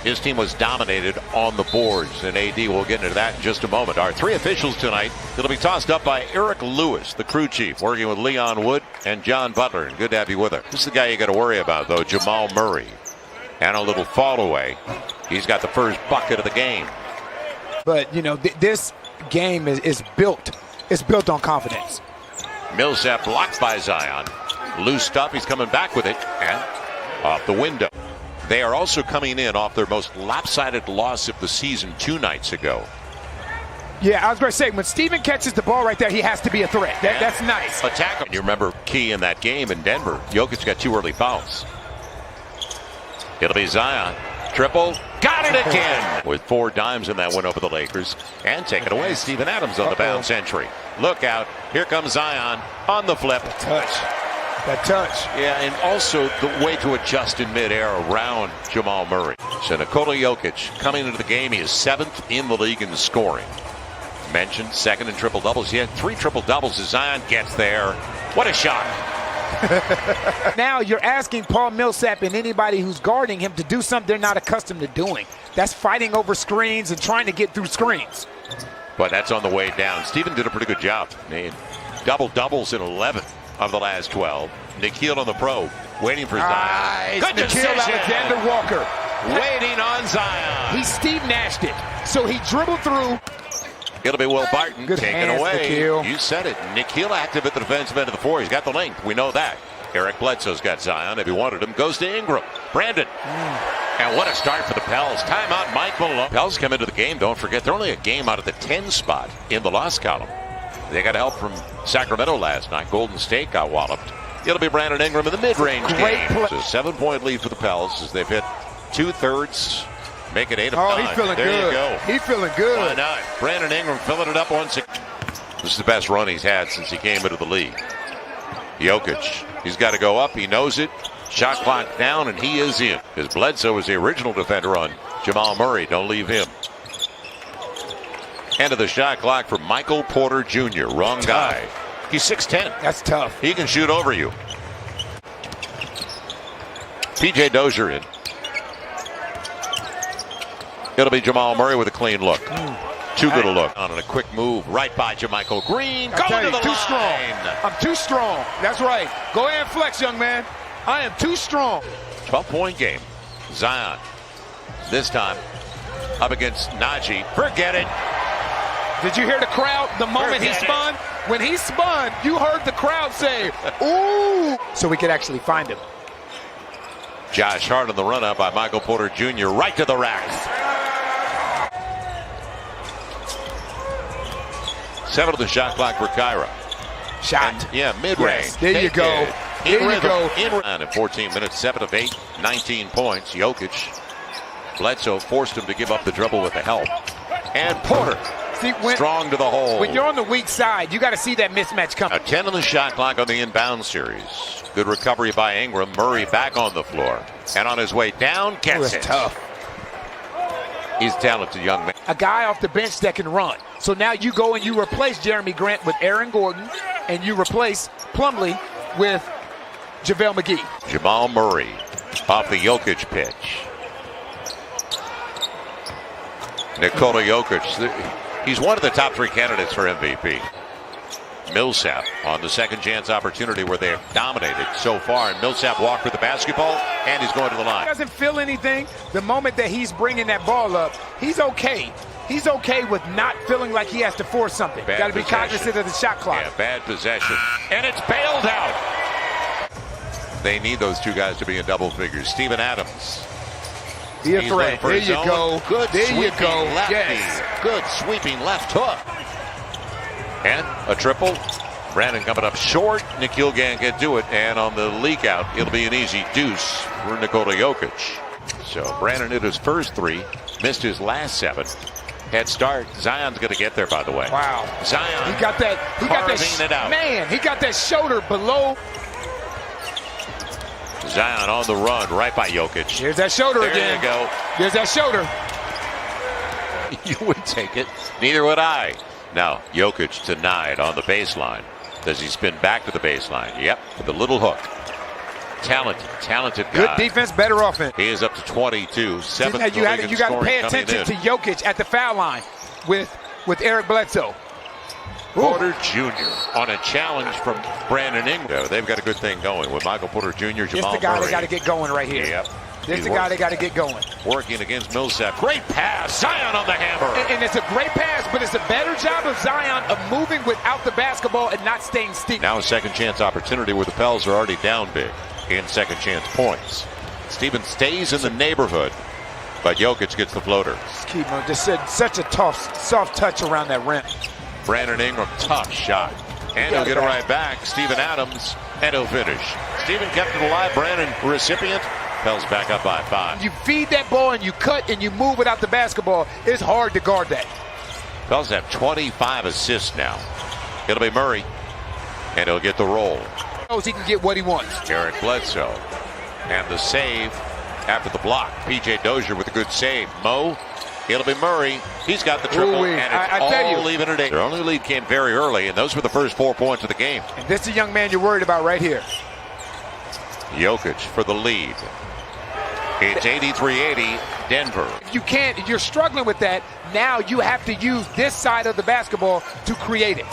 His team was dominated on the boards, and AD will get into that in just a moment. Our three officials tonight, it'll be tossed up by Eric Lewis, the crew chief, working with Leon Wood and John Butler. And good to have you with us. This is the guy you got to worry about, though, Jamal Murray. And a little fall away. He's got the first bucket of the game. But, you know, this game is built. It's built on confidence. Millsap blocked by Zion. Loose stuff. He's coming back with it. And off the window. They are also coming in off their most lopsided loss of the season 2 nights ago. Yeah, I was going to say, when Steven catches the ball right there, he has to be a threat. That's nice. Attack him. You remember key in that game in Denver. Jokic got 2 early fouls. It'll be Zion. Triple. Got it again. With 4 dimes in that one over the Lakers. And take it away. Steven Adams on the bounce entry. Look out. Here comes Zion on the flip. That touch. Yeah, and also the way to adjust in midair around Jamal Murray. So Nikola Jokic coming into the game. He is 7th in the league in scoring. Mentioned 2nd in triple doubles. He had 3 triple doubles as Zion gets there. What a shot. Now you're asking Paul Millsap and anybody who's guarding him to do something they're not accustomed to doing. That's fighting over screens and trying to get through screens. But that's on the way down. Steven did a pretty good job. Double doubles in 11 of the last 12. Nikhil on the probe, waiting for Zion. Good Nikhil Alexander Walker. Waiting on Zion. He Steve Nashed it. So he dribbled through. It'll be Will Barton taken away. Nikhil. You said it. Nikhil active at the defensive end of the floor. He's got the length. We know that. Eric Bledsoe's got Zion. If he wanted him, goes to Ingram. Brandon. And what a start for the Pels. Timeout, Mike Malone. Pels come into the game. Don't forget, they're only a game out of the 10 spot in the loss column. They got help from Sacramento last night. Golden State got walloped. It'll be Brandon Ingram in the mid-range game. It's a 7-point lead for the Pels as they've hit 2/3. Make it 8 of 9. Oh, he's feeling good. There you go. He's feeling good. Why not? Brandon Ingram filling it up once again. This is the best run he's had since he came into the league. Jokic, he's got to go up. He knows it. Shot clock down, and he is in. Because Bledsoe was the original defender on Jamal Murray. Don't leave him. End of the shot clock for Michael Porter Jr. Wrong guy. He's 6'10". That's tough. He can shoot over you. P.J. Dozier in. It'll be Jamal Murray with a clean look. Too good a look. On a quick move right by JaMychal Green. Going to the too line. Strong. I'm too strong. That's right. Go ahead and flex, young man. I am too strong. 12-point game. Zion. This time up against Najee. Forget it. Did you hear the crowd the moment he spun? When he spun, you heard the crowd say, ooh. So we could actually find him. Josh Hart on the run up by Michael Porter Jr. right to the rack. 7 of the shot clock for Kyra. Shot. And, yeah, mid-range. Yes, there you go. There you go. In 14 minutes, 7 of 8, 19 points. Jokic. Bledsoe forced him to give up the dribble with the help. And Porter. See, strong to the hole. When you're on the weak side, you got to see that mismatch coming. A 10 on the shot clock on the inbound series. Good recovery by Ingram. Murray back on the floor. And on his way down, gets it. Tough. He's a talented young man. A guy off the bench that can run. So now you go and you replace Jeremy Grant with Aaron Gordon, and you replace Plumlee with JaVale McGee. Jamal Murray off the Jokic pitch. Nikola Jokic. He's one of the top 3 candidates for MVP. Millsap on the second chance opportunity where they have dominated so far. And Millsap walked with the basketball, and he's going to the line. He doesn't feel anything. The moment that he's bringing that ball up, he's okay. He's okay with not feeling like he has to force something. Got to be cognizant of the shot clock. Yeah, bad possession. And it's bailed out. They need those 2 guys to be in double figures. Steven Adams. Be a threat. There you go. Good there you go. Lefty. Yes. Good sweeping left hook. And a triple. Brandon coming up short. Nikhil can't get to it. And on the leak out, it'll be an easy deuce for Nikola Jokic. So Brandon hit his first 3. Missed his last 7. Head start. Zion's going to get there, by the way. Wow. Zion. He got that. He got that. Man, he got that shoulder below. Zion on the run, right by Jokic. Here's that shoulder again. There you go. There's that shoulder. You would take it. Neither would I. Now, Jokic denied on the baseline. Does he spin back to the baseline? Yep, with a little hook. Talented Good guy. defense, better offense. He is up to 22. Seventh Now in the league in you got to scoring pay coming attention in. to Jokic at the foul line with Eric Bledsoe. Porter Jr. on a challenge from Brandon Ingram. They've got a good thing going with Michael Porter Jr., This Jamal the guy Murray. they got to get going right here. Yep. This the guy they got to get going. Working against Millsap. Great pass. Zion on the hammer. And it's a great pass, but it's a better job of Zion of moving without the basketball and not staying still. Now a second chance opportunity where the Pels are already down big in second chance points. Stevens stays in the neighborhood, but Jokic gets the floater. Just said such a tough, soft touch around that rim. Brandon Ingram, tough shot. And he'll get it right back. Steven Adams, and he'll finish. Steven kept it alive. Brandon, recipient. Pels back up by 5. You feed that ball and you cut and you move without the basketball. It's hard to guard that. Pels have 25 assists now. It'll be Murray, and he'll get the roll. Knows he can get what he wants. Eric Bledsoe, and the save after the block. P.J. Dozier with a good save. Mo, it'll be Murray. He's got the triple, Ooh-wee. and it's I tell you. all even at 8. Their only lead came very early, and those were the first 4 points of the game. And this is a young man you're worried about right here. Jokic for the lead. It's 83-80, Denver. If you're struggling with that, now you have to use this side of the basketball to create it.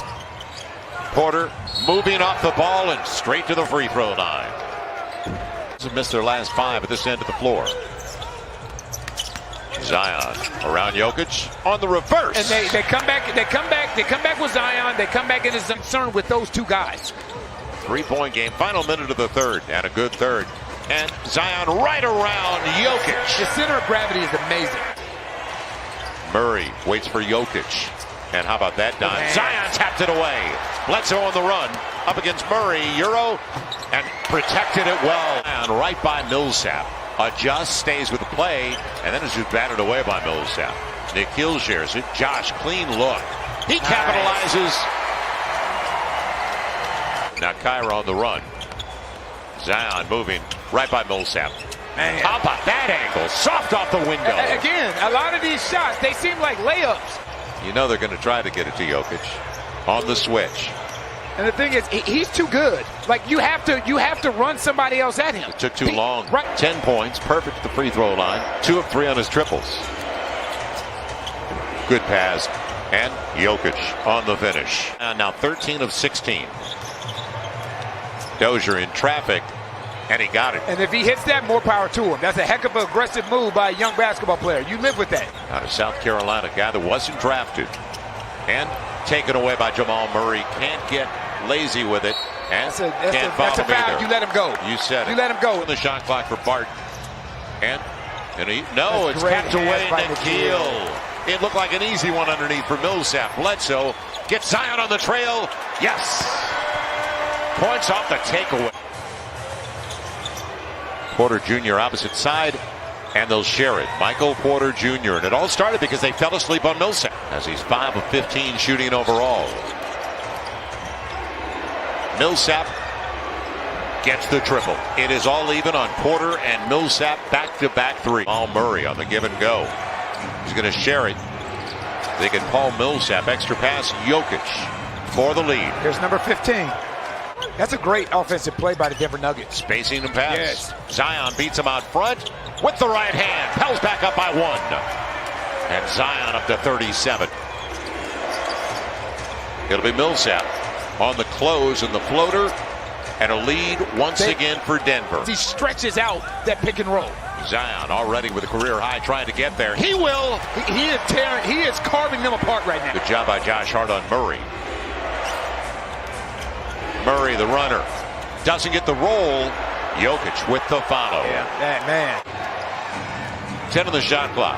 Porter moving off the ball and straight to the free throw line. Have missed their last 5 at this end of the floor. Zion around Jokic on the reverse. And they come back with Zion. They come back and is concerned with those two guys. 3-point game, final minute of the third, and a good third. And Zion right around Jokic. The center of gravity is amazing. Murray waits for Jokic. And how about that dime? Zion tapped it away. Bledsoe on the run. Up against Murray. Euro. And protected it well. And right by Millsap. Adjusts, stays with the play. And then it's just batted away by Millsap. Nikhil shares it. Josh, clean look. He capitalizes. Now Kyra on the run. Zion moving right by Millsap. Man. How about that angle? Soft off the window. Again, a lot of these shots, they seem like layups. You know they're going to try to get it to Jokic on the switch. And the thing is, he's too good. Like you have to run somebody else at him. It took too long. Right. 10 points, perfect at the free throw line. 2 of 3 on his triples. Good pass. And Jokic on the finish. And now 13 of 16. Dozier in traffic, and he got it. And if he hits that, more power to him. That's a heck of an aggressive move by a young basketball player. You live with that. Out of South Carolina, guy that wasn't drafted. And taken away by Jamal Murray. Can't get lazy with it. And That's a foul. You let him go. You said it. You let him go. The shot clock for Barton. And it's great tapped away by Nikhil. It looked like an easy one underneath for Millsap. Bledsoe gets Zion on the trail. Yes. Points off the takeaway. Porter Jr. opposite side, and they'll share it. Michael Porter Jr. And it all started because they fell asleep on Millsap, as he's 5 of 15 shooting overall. Millsap gets the triple. It is all even on Porter and Millsap back-to-back 3. Paul Murray on the give and go. He's going to share it. They get Paul Millsap, extra pass, Jokic for the lead. Here's number 15. That's a great offensive play by the Denver Nuggets. Spacing and pass. Yes. Zion beats him out front with the right hand. Pels back up by 1. And Zion up to 37. It'll be Millsap on the close and the floater. And a lead once again for Denver. He stretches out that pick and roll. Zion already with a career high trying to get there. He will. He is carving them apart right now. Good job by Josh Hart on Murray. Murray, the runner, doesn't get the roll. Jokic with the follow. Yeah, that man. 10 on the shot clock.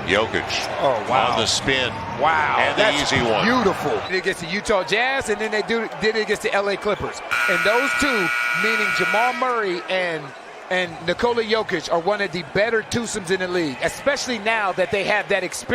Jokic on the spin. Wow. And the easy one. Beautiful. Did it against the Utah Jazz, and then did it against the LA Clippers. And those two, meaning Jamal Murray and Nikola Jokic, are one of the better twosomes in the league, especially now that they have that experience.